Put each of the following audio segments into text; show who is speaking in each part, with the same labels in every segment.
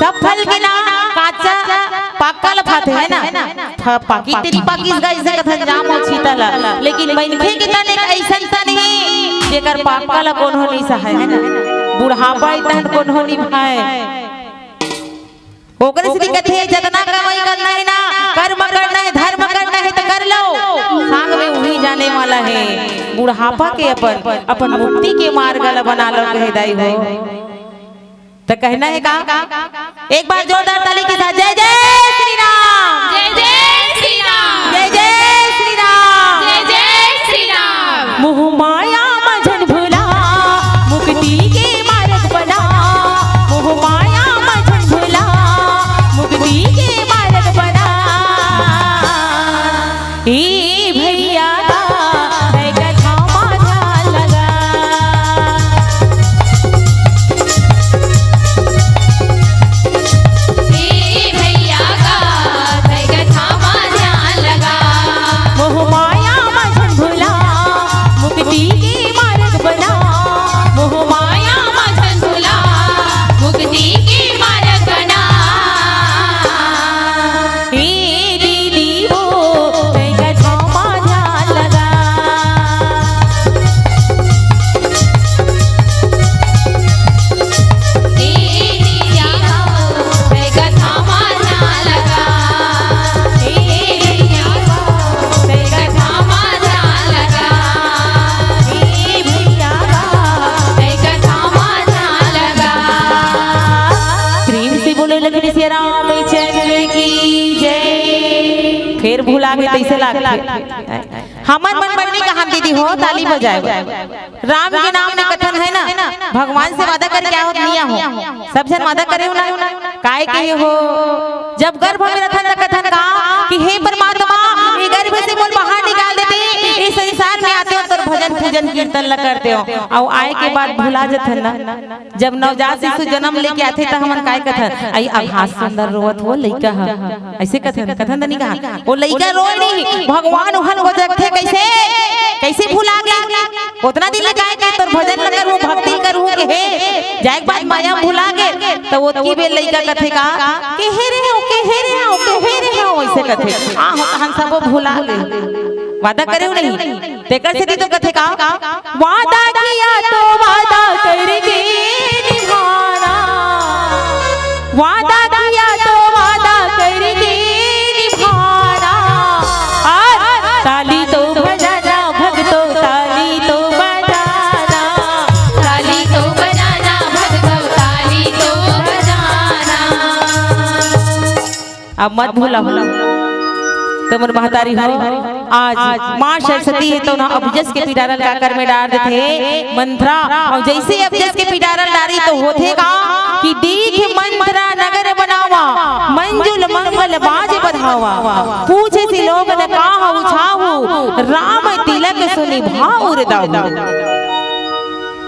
Speaker 1: सब फल के ना काचा पाकल खाते है ना पाकी तेरी पाकी गाइस से कथन जाम हो छीतला लेकिन मनखे के तने ऐसन त नहीं जेकर पाकल कोनो नहीं सहाय है ना बुढ़ापा इतन कोनो नहीं भाई ओकरे से कथे जितना कमाई करना है ना कर्म करना है धर्म करना है तो कर लो संग में वही जाने वाला है बुढ़ापा के अपन मुक्ति के मार्ग बना लो कहे दाई हो तो कहना है का एक बार जोरदार ताली के साथ जय जय श्री राम
Speaker 2: जय जय श्री राम
Speaker 1: जय जय श्री राम
Speaker 2: जय जय श्री राम
Speaker 1: मोह माया मझन भुला मुक्ति के मार्ग बना मोह माया मझन भुला मुक्ति के मार्ग बना ए भैया फिर भूला के तैसे लागते हमन मन बनने का हम दीदी हो ताली बजाए राम के नाम में कथन है ना भगवान से वादा कर क्या हो निया हो सब जन वादा करे हो ना काय के हो जब गर्भ में रखन कथन का कि हे परमात्मा ये गर्भ से मोल बाहर निकाल देते इस संसार में आते हो तो भजन पूजन कीर्तन ल करते हो और आए के बाद भुला जथन ना जब नवजात शिशु जन्म लेके आते तो हमन काय कथन आई आभास सुंदर रोवत हो लइका ऐसे कथन कथन नहीं कहा वो लइका रोए नहीं भगवान ओहन हो जगथे कैसे कैसे भुला गया उतना दिन लगाए के तोर भजन न करू भक्ति करू के हे जाए बाद माया भुला गए तो वो की बे लइका कथे का के हे रे हो के हे रे हो के हे रे हो ऐसे कथे हां हो कहन सब भुला गए वादा करे नहीं तेकर से तो कथे का वादा किया तो वादा करके निभाना वादा किया तो वादा करके निभाना ताली तो बजाना भक्तों ताली तो बजाना
Speaker 2: ताली तो बजाना भक्तों ताली तो बजाना
Speaker 1: अब मत भूला तुमर महतारी हो आज माँ सरस्वती है तो ना अबजस के पिटारल का कर में डाल देते मंत्रा और जैसे अबजस के पिटारल डारी तो होते का कि दीख मंत्रा नगर बनावा मंजुल मंगल बाज बधावा पूछे से लोग न कहा उछाऊ राम तिलक सुनी भाव दाऊ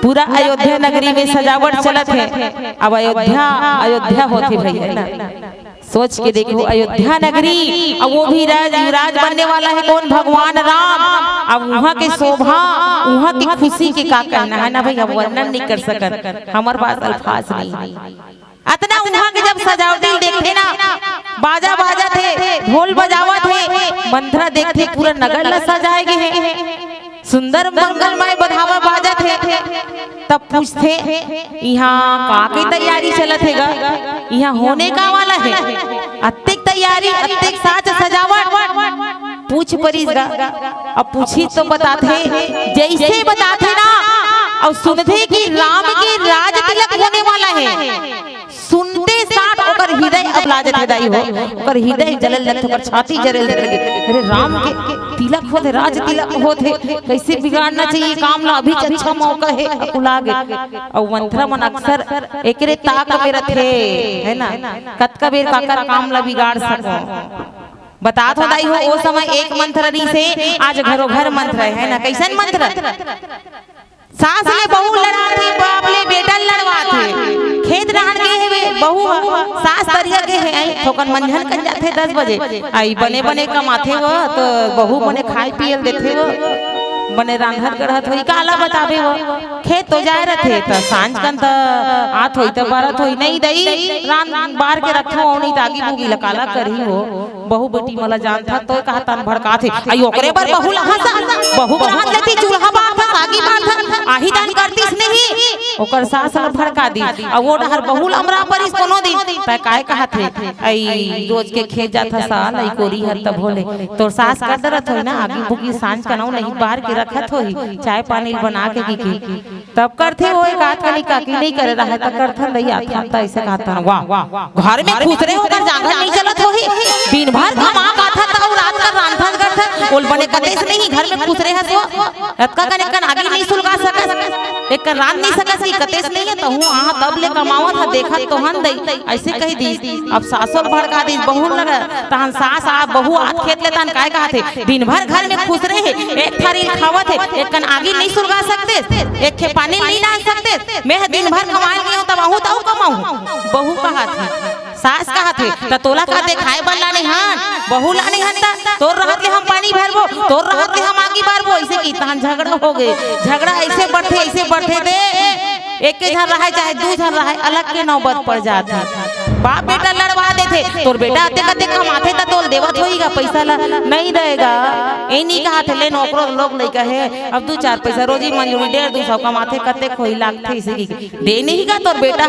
Speaker 1: पूरा अयोध्या नगरी में सजावट चलत है अब अयोध्या होती भैया ना सोच के देखो अयोध्या नगरी अब वो भी युवराज बनने वाला है कौन भगवान राम अब वहाँ के शोभा वहाँ की खुशी के का कहना है ना भाई हम वर्णन नहीं कर सकत हमारे पास अल्फाज नहीं अतना वहाँ के जब सजावटी देखते ना बाजा बाजा थे ढोल बजावा थे मंत्रा देखते पूरा नगर सजाए गए हैं सुंदर मंगलमय बधावा बाजा थे तब पूछते यहाँ का की तैयारी चलत है यहाँ होने का वाला है अत्यधिक तैयारी अत्यधिक साज सजावट पूछ परिस अब पूछी तो बताते जैसे बताते ना और सुनते कि राम के राज तिलक होने वाला है सुनते साथ ओकर हृदय अबलाजत हृदय हो ओकर हृदय जलल लगत ओकर छाती जलल लगत अरे राम के तिलक होते राज तिलक होते कैसे बिगाड़ना चाहिए काम ना अभी अच्छा मौका है अकुला गए और मंत्रा मन अक्सर एकरे ताक में रथे है ना कतका बेर काकर काम ला बिगाड़ सको बता तो दाई हो वो समय एक मंत्रनी से आज घरों घर मंत्र है ना कैसन मंत्र सास ले बहू लड़ा थे बाप ले बेटा लड़वा थे खेत रहन के है बहू सास तरिया के है ठोकन मंझन कर जाते 10 बजे आई बने बने कमाथे वो तो बहू बने खाए पियल देते वो बने रांधत गढ़त होई काला बतावे वो खेत तो जाए रथे त सांझ कन त आत होई त बारत होई नहीं दई रान बार के रखो औनी तागी बुगी लकाला करही हो बहू बेटी मला जान था तो कहा तन भड़का थे आई ओकरे पर बहू लहासा बहू राहत लेती चूल्हा बार था तागी बार था आही दान करतीस नहीं ओकर सास ल भड़का दी आ वो डहर बहू हमरा पर इस कोनो दिन त काय कहा थे आई रोज के खेत जाथा साल आई कोरी हर त भोले तोर सास कर दरत होई ना आगी बुगी सांझ कनाऊ नहीं बाहर के रखत होई चाय पानी बना के की तब करथे वो एक आत कनी काकी नहीं करे रहा त करथन नहीं आता त ऐसे कहता वाह घर में खुसरे होकर जांगर नहीं चलत होही दिन भर कमा गाथा त और रात का रांधन करथ ओल बने कदेस नहीं घर में खुसरे हसो रतका कने कन आगी नहीं सुलगा सकस एक रान नहीं सकस की कतेस नहीं है त हूं आ तब ले कमावत ह देखत तो हन दई ऐसे कह दी अब सासुर भड़का दी बहू लगा तहन सास आ बहू हाथ खेत ले तहन काय कहथे दिन भर घर में खुसरे है एक थारी खावत है एक कन आगी नहीं सुलगा सकते एक खे पानी नहीं डाल सकते मैं दिन भर कमाए नहीं हूं तब आहू ताऊ कमाऊं बहू कहा थी सास कहा थे त तोला का दे खाए बल्ला नहीं हां बहू ला नहीं हंता तोर रहत ले हम पानी भरबो तोर रहत ले हम आगी भरबो ऐसे की तहन झगड़ा हो गए झगड़ा ऐसे बढ़ते दे एक के झन रहा चाहे दू झन रहा अलग के नौबत पड़ जात बाप बेटा लड़वा देथे तोर बेटा आते कते कमाथे त तोल देवत होईगा पैसा ला नहीं देगा ए नहीं कहा थे ले नौकरो लोग नहीं कहे अब 2-4 पैसा रोजी मंजूरी 150-200 कमाथे कते खोई लागथे इसे की दे नहीं का तोर बेटा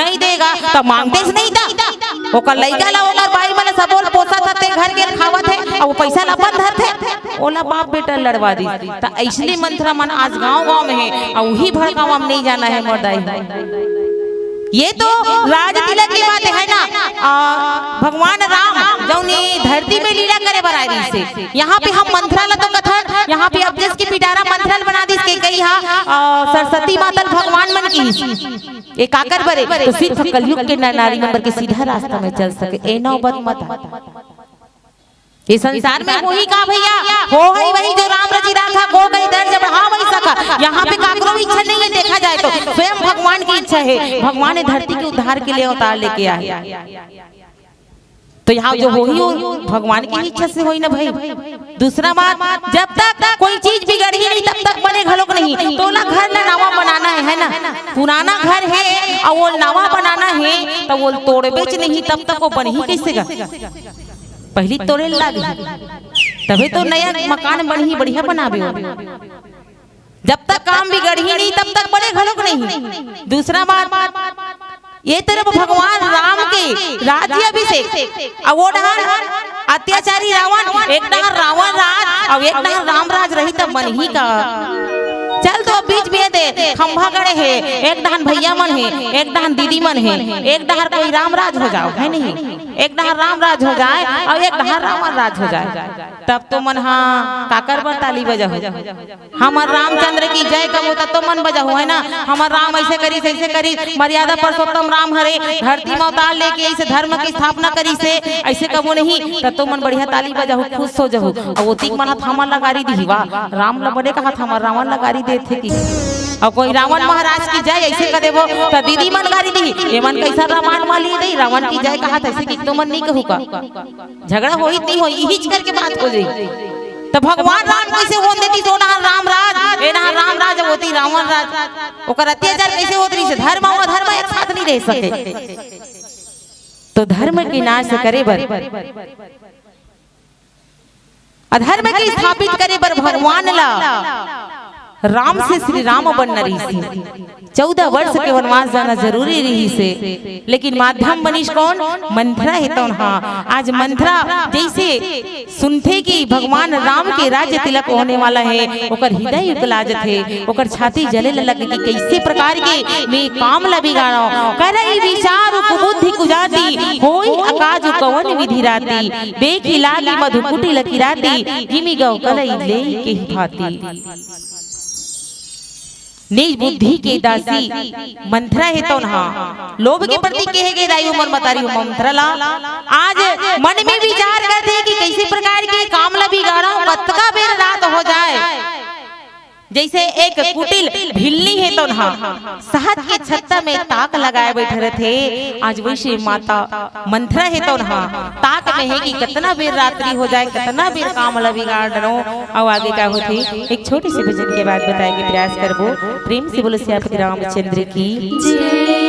Speaker 1: नहीं देगा त मांगतेस नहीं दा ओकर लइका ला ओकर बाई माने सबोल पोसत थे घर के खावत है और वो पैसा ला बंद धरथे ओला बाप बेटा लड़वा दी त ऐसली मंत्रा मन आज गांव में है और वही भड़काव हम नहीं जाना है मर्दाई ये तो राज तिलक की बात है ना भगवान राम जौनी धरती में लीला करे बराई से यहाँ पे हम मंत्रा ला तो कथन यहाँ पे अब जिसकी पिटारा मंत्रा बना दी के कही हा सरस्वती माता भगवान मन की एक आकर बरे तो सिर्फ कलयुग के नारी नंबर के सीधा रास्ता में चल सके ए नौबत मत ये संसार में वही का भैया हो है वही जो राम रची राखा गो गई दर्ज बढ़ा वही सका यहाँ पे काकरो इच्छा नहीं है देखा जाए तो स्वयं भगवान की इच्छा है भगवान ने धरती के उद्धार के लिए अवतार लेके आए तो यहाँ जो हो ही भगवान की इच्छा से होई ना भाई दूसरा बात जब तक कोई चीज बिगड़ी नहीं तब तक बने घलोक नहीं तो ना घर ना नवा बनाना है ना पुराना घर है और वो नवा बनाना है तो वो तोड़ बेच नहीं तब तक वो बन ही कैसे पहली तोड़े लागी तभी तो नया मकान बनी बढ़िया बनाबे जब तक काम बिगड़ी नहीं तब तक बड़े घलोक नहीं दूसरा बात ये तरफ भगवान राम के राज्याभिषेक और वो डहर अत्याचारी रावण एक डहर रावण राज और एक डहर राम राज रही तब मन ही का चल तो बीच में दे खंभा गड़े है एक डहन भैया मन है एक डहन दीदी मन है एक डहर कोई राम राज हो जाओ है नहीं एक डहर राम राज हो जाए और एक डहर रावण राज हो जाए तब तो मन हाँ काकर पर ताली बजा हो हमार रामचंद्र की जय कब होता तो मन बजा हो है ना हमार राम ऐसे करी मर्यादा पुरुषोत्तम राम हरे धरती में अवतार लेके ऐसे धर्म की स्थापना करी से ऐसे कबो नहीं तब तो मन बढ़िया ताली बजा हो खुश हो जाओ और वो तीक मन थामा लगारी दी वाह राम लबड़े कहा था रावण लगारी देथे की और कोई रावण महाराज की जय ऐसे कर देबो तो दीदी मन गारी दी ये मन कैसा रामायण माली दई रावण की जय कहा था ऐसे की तो मन नहीं कहू का झगड़ा होई नहीं होई यही करके बात हो जाई तो भगवान राम कैसे होन देती तो ना राम राज ए ना राम राज होती रावण राज ओकर अत्याचार कैसे होत रही से धर्म और अधर्म एक साथ नहीं रह सके तो धर्म की नाश करे बर अधर्म की स्थापित करे बर भगवान ला राम से श्री राम बनना रही से 14 वर्ष के वनवास जाना जरूरी रही से लेकिन माध्यम बनिश कौन मंथरा है तो हाँ आज मंथरा जैसे सुनते कि भगवान राम के राज्य तिलक होने वाला है ओकर हृदय उकलाजत है ओकर छाती जले लग कि कैसे प्रकार के मैं काम ला बिगाड़ो करई विचार कुबुद्धि कुजाती होई अकाज कवन विधि राती देखी लागी मधुकुटी लकीराती जिमी गौ करई ले के ही भाती निज बुद्धि के दासी मंथरा है तो ना लोभ के प्रति कहे गए दाई उमर बतारी मंथरा ला आज मन में विचार करते कि कैसे प्रकार के काम ला बिगाड़ा कतका बेर रात हो जाए जैसे एक कुटिल भिल्ली है तो ना शहद के छत्ता में ताक लगाए बैठे रहते, आज वैसे माता मंथरा है तो ना ताक में है कि कितना बेर रात्रि हो जाए, कितना बेर काम ला बिगाड़ डरो। और आगे क्या होती एक छोटी सी भजन के बाद बताए के प्रयास करबो। प्रेम से बोलो श्री रामचंद्र की जय।